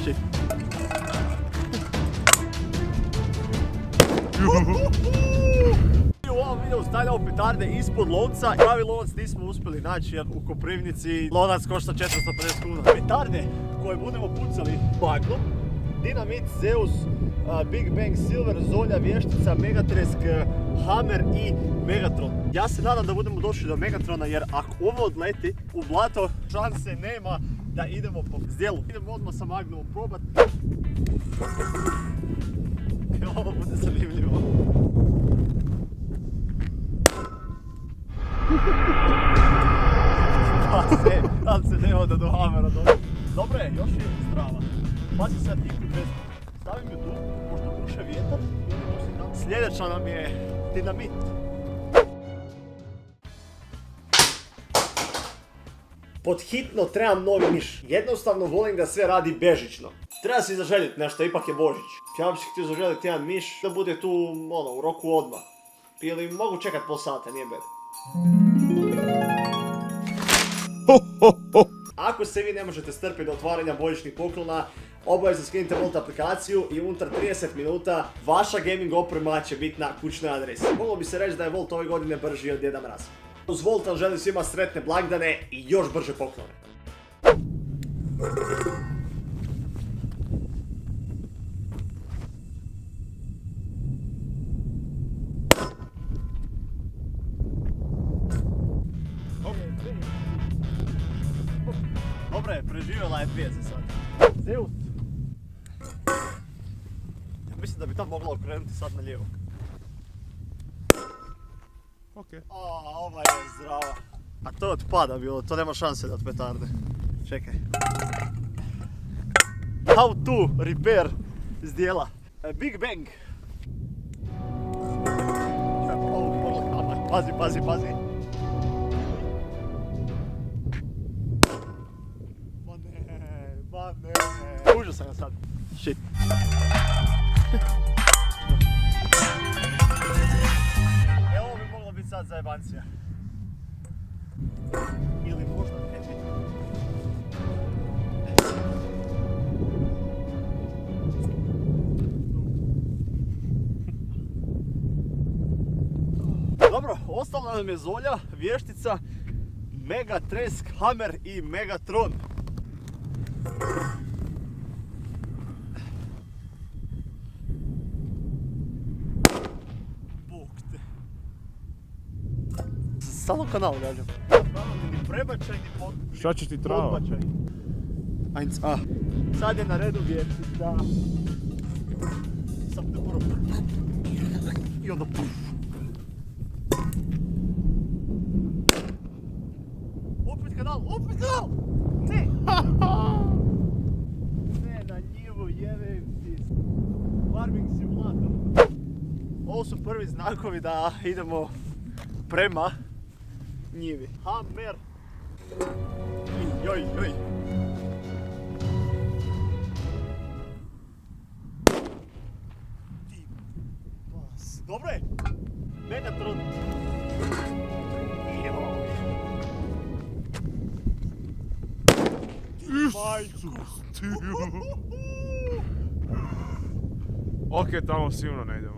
Shit. U ovom videu stavljamo petarde ispod lonca. Pravi lonac nismo uspjeli naći jer u Koprivnici lonac košta 450 kuna. Petarde koje budemo pucali baglom: Dinamit, Zeus, Big Bang, Silver, Zolja, Vještica, Megatresk, Hammer i Megatron. Ja se nadam da budemo došli do Megatrona jer ako ovo odleti u blato, šanse nema da idemo po zdjelu. Idemo odmah sa Magnumom probat. Ovo bude zanimljivo. Ali se nema da do Hammera dođe. Dobro je, još je zdrava. Pazi sad ikru vezu. Stavim ju tu, možda puše vjetar i onda nosi tamo. Sljedeća nam je Dinamit. Pod hitno trebam novi miš. Jednostavno volim da sve radi bežično. Treba si zaželjeti nešto, ipak je Božić. Ja bih si htio zaželjeti jedan miš da bude tu, u roku odmah. Ili mogu čekat pol sata, nije bed. Ako se vi ne možete strpiti do otvaranja božićnih poklona, obavezno skinite Volt aplikaciju i unutar 30 minuta vaša gaming oprema će biti na kućnoj adresi. Moglo bi se reći da je Volt ove godine brži od Djeda Mraza. Uz Volt vam želim svima sretne blagdane i još brže poklone. Dobre, preživjela je dvije za sad. Zeus! Ja mislim da bi tam mogla okrenuti sad na lijevo. Okej. Ova je zdrava. A to je od pada bilo, to nema šanse da od petarde. Čekaj. How to repair zdjela. Big Bang. Pazi, pazi, pazi. Ma ne. Užao sam ga sad. Shit. Evo bi moglo biti sad zajebancija. Ili možda ne bi. Dobro, ostala nam je Zolja, Vještica, Megatresk, Hammer i Megatron. Bog te. Stalno kanal gađam. Ni prebačaj, ni podbačaj. Šta će ti trava? Sad je na redu Vještica. Sam te prvo. I onda puf. Opet kanal, opet kanal! Ne! Ne, na njivu, jebem ti. Farming simulator. Ovo su prvi znakovi da idemo prema njivi. Hammer! Joj. Ti pas. Dobro je! Megatron! Isus ti. Okej, tamo sigurno ne idemo.